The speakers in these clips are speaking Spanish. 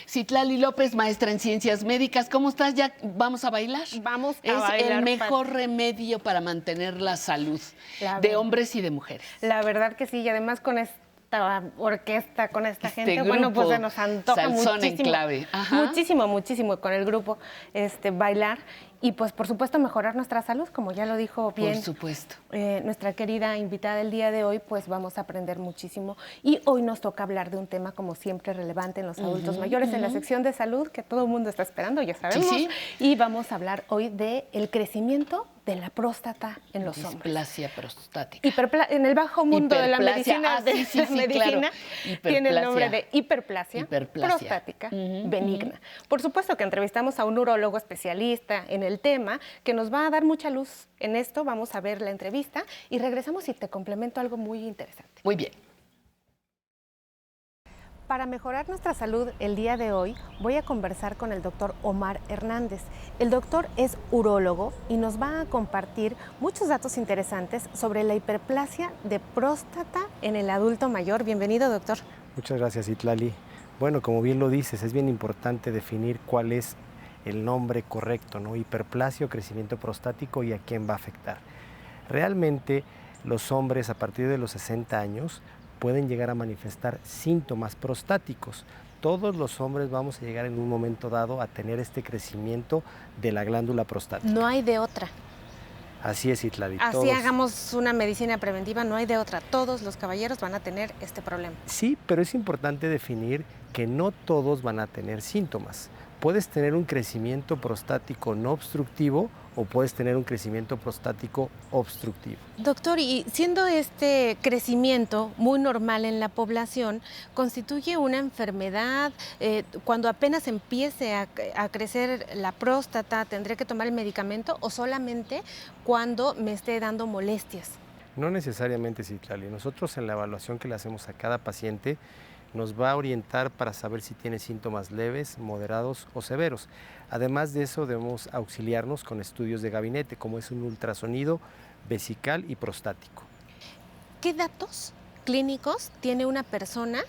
Citlali López, maestra en Ciencias Médicas. ¿Cómo estás? ¿Ya vamos a bailar? Vamos a es bailar. Es el mejor remedio para mantener la salud de hombres y de mujeres. La verdad que sí, y además con esta orquesta, con esta gente, grupo, bueno, pues se nos antoja Salsón muchísimo. En Clave. Ajá. Muchísimo con el grupo bailar y pues por supuesto mejorar nuestra salud, como ya lo dijo bien. Por supuesto. Nuestra querida invitada del día de hoy, pues vamos a aprender muchísimo y hoy nos toca hablar de un tema como siempre relevante en los adultos mayores, en la sección de salud que todo el mundo está esperando, ya sabemos. Sí. Y vamos a hablar hoy de el crecimiento de la próstata en los hombres. Displasia prostática. En el bajo mundo de la medicina, claro. Tiene el nombre de hiperplasia. Prostática benigna. Por supuesto que entrevistamos a un urólogo especialista en el tema que nos va a dar mucha luz en esto. Vamos a ver la entrevista y regresamos y te complemento algo muy interesante. Muy bien. Para mejorar nuestra salud el día de hoy voy a conversar con el doctor Omar Hernández. El doctor es urólogo y nos va a compartir muchos datos interesantes sobre la hiperplasia de próstata en el adulto mayor. Bienvenido, doctor. Muchas gracias, Citlali. Bueno, como bien lo dices, es bien importante definir cuál es el nombre correcto, ¿no? Hiperplasia o crecimiento prostático y a quién va a afectar. Realmente los hombres a partir de los 60 años pueden llegar a manifestar síntomas prostáticos. Todos los hombres vamos a llegar en un momento dado a tener este crecimiento de la glándula prostática. No hay de otra. Así es, Citlali. Así hagamos una medicina preventiva, no hay de otra. Todos los caballeros van a tener este problema. Sí, pero es importante definir que no todos van a tener síntomas. Puedes tener un crecimiento prostático no obstructivo o puedes tener un crecimiento prostático obstructivo. Doctor, y siendo este crecimiento muy normal en la población, ¿constituye una enfermedad? Cuando apenas empiece a crecer la próstata, ¿tendré que tomar el medicamento o solamente cuando me esté dando molestias? No necesariamente, Citlali. Nosotros en la evaluación que le hacemos a cada paciente nos va a orientar para saber si tiene síntomas leves, moderados o severos. Además de eso, debemos auxiliarnos con estudios de gabinete, como es un ultrasonido vesical y prostático. ¿Qué datos clínicos tiene una persona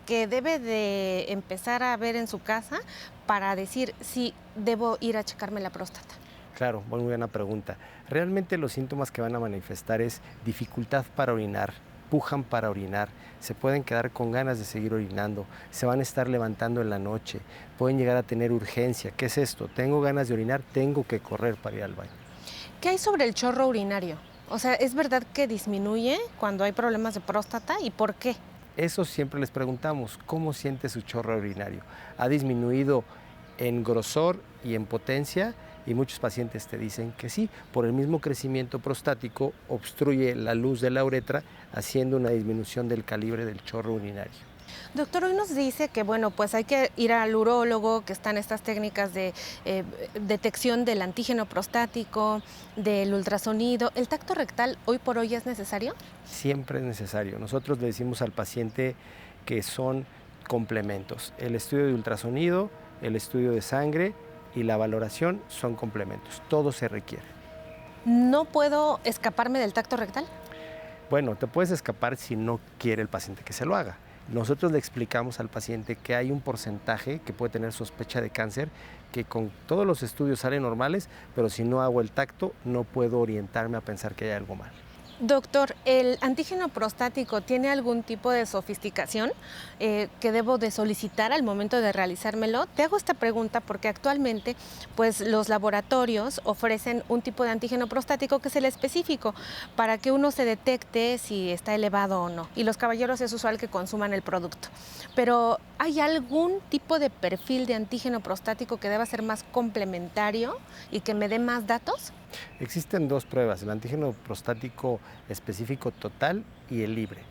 que debe de empezar a ver en su casa para decir si debo ir a checarme la próstata? Claro, muy buena pregunta. Realmente los síntomas que van a manifestar es dificultad para orinar, pujan para orinar, se pueden quedar con ganas de seguir orinando, se van a estar levantando en la noche, pueden llegar a tener urgencia. ¿Qué es esto? Tengo ganas de orinar, tengo que correr para ir al baño. ¿Qué hay sobre el chorro urinario? O sea, ¿es verdad que disminuye cuando hay problemas de próstata y por qué? Eso siempre les preguntamos, ¿cómo siente su chorro urinario? ¿Ha disminuido en grosor y en potencia? Y muchos pacientes te dicen que sí, por el mismo crecimiento prostático obstruye la luz de la uretra, haciendo una disminución del calibre del chorro urinario. Doctor, hoy nos dice que bueno, pues hay que ir al urólogo, que están estas técnicas de detección del antígeno prostático, del ultrasonido. ¿El tacto rectal hoy por hoy es necesario? Siempre es necesario. Nosotros le decimos al paciente que son complementos. El estudio de ultrasonido, el estudio de sangre y la valoración son complementos, todo se requiere. ¿No puedo escaparme del tacto rectal? Bueno, te puedes escapar si no quiere el paciente que se lo haga. Nosotros le explicamos al paciente que hay un porcentaje que puede tener sospecha de cáncer, que con todos los estudios salen normales, pero si no hago el tacto no puedo orientarme a pensar que hay algo mal. Doctor, ¿el antígeno prostático tiene algún tipo de sofisticación que debo de solicitar al momento de realizármelo? Te hago esta pregunta porque actualmente pues, los laboratorios ofrecen un tipo de antígeno prostático que es el específico para que uno se detecte si está elevado o no. Y los caballeros es usual que consuman el producto. Pero ¿hay algún tipo de perfil de antígeno prostático que deba ser más complementario y que me dé más datos? Existen dos pruebas, el antígeno prostático específico total y el libre.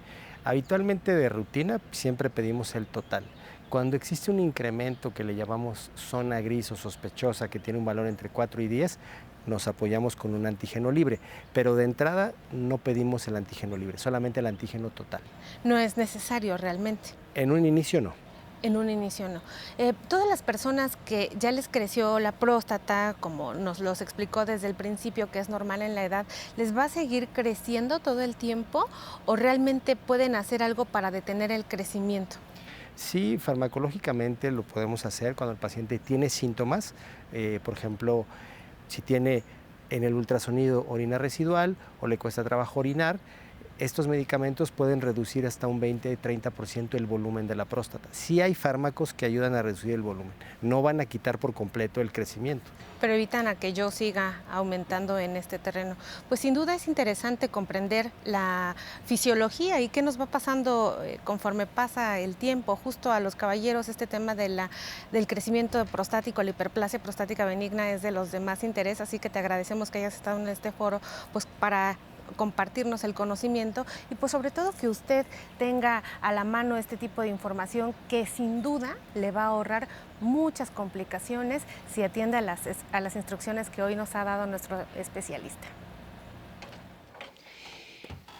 Habitualmente de rutina siempre pedimos el total. Cuando existe un incremento que le llamamos zona gris o sospechosa, que tiene un valor entre 4 y 10, nos apoyamos con un antígeno libre, pero de entrada no pedimos el antígeno libre, solamente el antígeno total. No es necesario realmente. En un inicio no. En un inicio no. Todas las personas que ya les creció la próstata, como nos los explicó desde el principio, que es normal en la edad, ¿les va a seguir creciendo todo el tiempo o realmente pueden hacer algo para detener el crecimiento? Sí, farmacológicamente lo podemos hacer cuando el paciente tiene síntomas, por ejemplo, si tiene en el ultrasonido orina residual o le cuesta trabajo orinar, estos medicamentos pueden reducir hasta un 20-30% el volumen de la próstata. Sí hay fármacos que ayudan a reducir el volumen, no van a quitar por completo el crecimiento. Pero evitan a que yo siga aumentando en este terreno. Pues sin duda es interesante comprender la fisiología y qué nos va pasando conforme pasa el tiempo. Justo a los caballeros este tema del crecimiento prostático, la hiperplasia prostática benigna es de los de más interés, así que te agradecemos que hayas estado en este foro pues para compartirnos el conocimiento y pues sobre todo que usted tenga a la mano este tipo de información que sin duda le va a ahorrar muchas complicaciones si atiende a las instrucciones que hoy nos ha dado nuestro especialista.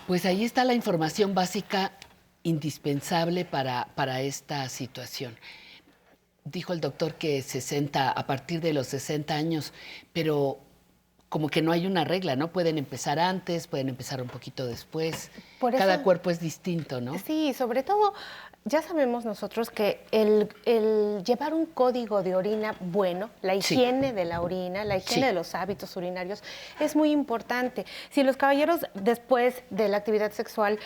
Pues ahí está la información básica indispensable para esta situación. Dijo el doctor que a partir de los 60 años, pero como que no hay una regla, ¿no? Pueden empezar antes, pueden empezar un poquito después. Cada cuerpo es distinto, ¿no? Sí, sobre todo ya sabemos nosotros que el llevar un código de orina bueno, la higiene de la orina, la higiene de los hábitos urinarios es muy importante. Si los caballeros después de la actividad sexual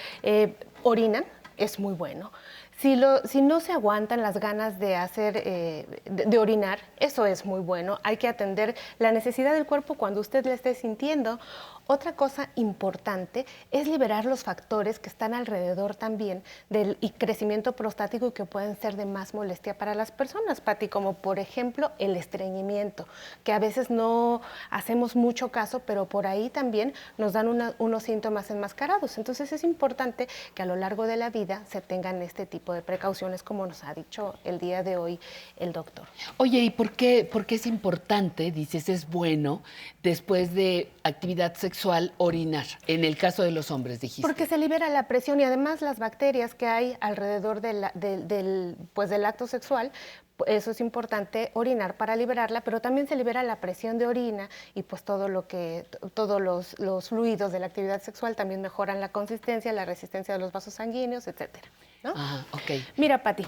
orinan, es muy bueno. Si no se aguantan las ganas de de orinar, eso es muy bueno. Hay que atender la necesidad del cuerpo cuando usted la esté sintiendo. Otra cosa importante es liberar los factores que están alrededor también del crecimiento prostático y que pueden ser de más molestia para las personas, Pati, como por ejemplo el estreñimiento, que a veces no hacemos mucho caso, pero por ahí también nos dan unos síntomas enmascarados. Entonces es importante que a lo largo de la vida se tengan este tipo de precauciones, como nos ha dicho el día de hoy el doctor. Oye, ¿y por qué es importante, dices, es bueno, después de actividad sexual, orinar? En el caso de los hombres, dijiste. Porque se libera la presión y además las bacterias que hay alrededor del acto sexual, eso es importante orinar para liberarla, pero también se libera la presión de orina y pues todos los fluidos de la actividad sexual también mejoran la consistencia, la resistencia de los vasos sanguíneos, etcétera, ¿no? Ajá, ok. Mira, Pati,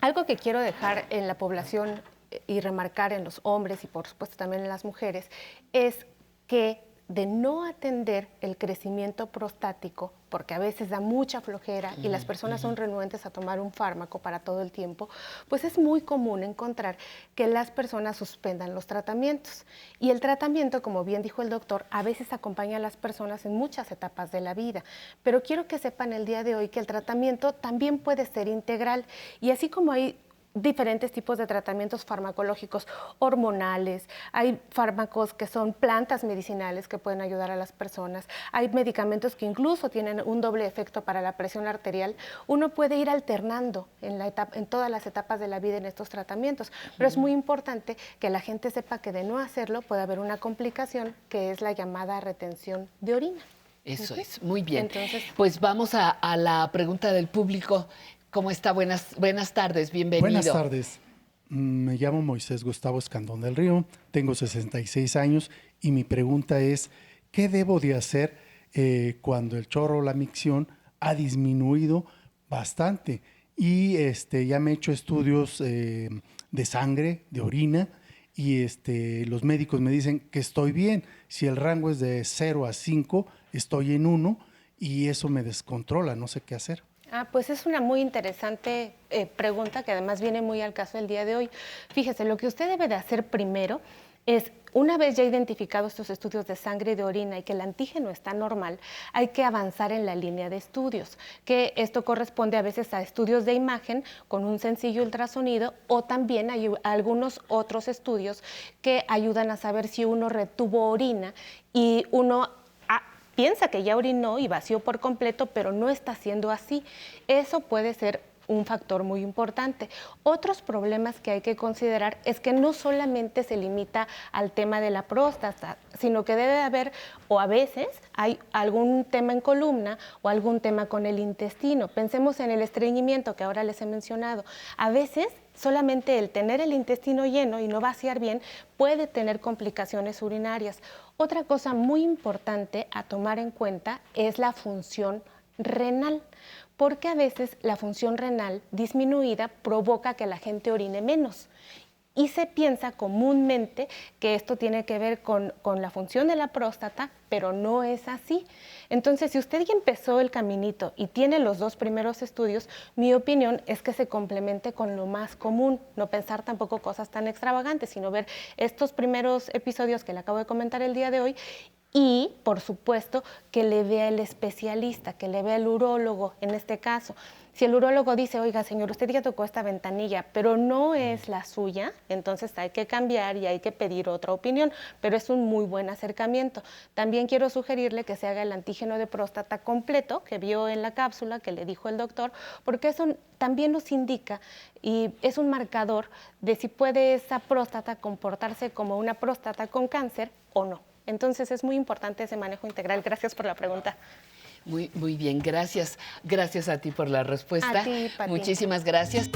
algo que quiero dejar en la población y remarcar en los hombres y por supuesto también en las mujeres es que de no atender el crecimiento prostático, porque a veces da mucha flojera y las personas son renuentes a tomar un fármaco para todo el tiempo, pues es muy común encontrar que las personas suspendan los tratamientos. Y el tratamiento, como bien dijo el doctor, a veces acompaña a las personas en muchas etapas de la vida. Pero quiero que sepan el día de hoy que el tratamiento también puede ser integral. Y así como hay diferentes tipos de tratamientos farmacológicos, hormonales, hay fármacos que son plantas medicinales que pueden ayudar a las personas, hay medicamentos que incluso tienen un doble efecto para la presión arterial. Uno puede ir alternando en todas las etapas de la vida en estos tratamientos, pero es muy importante que la gente sepa que de no hacerlo puede haber una complicación que es la llamada retención de orina. Eso es, muy bien. Entonces, pues vamos a la pregunta del público. ¿Cómo está? Buenas tardes, bienvenido. Buenas tardes. Me llamo Moisés Gustavo Escandón del Río, tengo 66 años y mi pregunta es, ¿qué debo de hacer cuando el chorro o la micción ha disminuido bastante? Y ya me he hecho estudios de sangre, de orina, y los médicos me dicen que estoy bien. Si el rango es de 0 a 5, estoy en 1 y eso me descontrola, no sé qué hacer. Pues es una muy interesante pregunta que además viene muy al caso del día de hoy. Fíjese, lo que usted debe de hacer primero es, una vez ya identificados estos estudios de sangre y de orina y que el antígeno está normal, hay que avanzar en la línea de estudios, que esto corresponde a veces a estudios de imagen con un sencillo ultrasonido o también hay algunos otros estudios que ayudan a saber si uno retuvo orina y uno piensa que ya orinó y vació por completo, pero no está siendo así. Eso puede ser un factor muy importante. Otros problemas que hay que considerar es que no solamente se limita al tema de la próstata, sino que debe haber, o a veces hay algún tema en columna o algún tema con el intestino. Pensemos en el estreñimiento que ahora les he mencionado. A veces solamente el tener el intestino lleno y no vaciar bien puede tener complicaciones urinarias. Otra cosa muy importante a tomar en cuenta es la función renal, porque a veces la función renal disminuida provoca que la gente orine menos. Y se piensa comúnmente que esto tiene que ver con la función de la próstata, pero no es así. Entonces, si usted ya empezó el caminito y tiene los 2 primeros estudios, mi opinión es que se complemente con lo más común, no pensar tampoco cosas tan extravagantes, sino ver estos primeros episodios que le acabo de comentar el día de hoy. Y, por supuesto, que le vea el especialista, que le vea el urólogo en este caso. Si el urólogo dice, oiga, señor, usted ya tocó esta ventanilla, pero no es la suya, entonces hay que cambiar y hay que pedir otra opinión, pero es un muy buen acercamiento. También quiero sugerirle que se haga el antígeno de próstata completo, que vio en la cápsula, que le dijo el doctor, porque eso también nos indica y es un marcador de si puede esa próstata comportarse como una próstata con cáncer o no. Entonces es muy importante ese manejo integral. Gracias por la pregunta. Muy bien, gracias. Gracias a ti por la respuesta. A ti, Pati. Muchísimas gracias.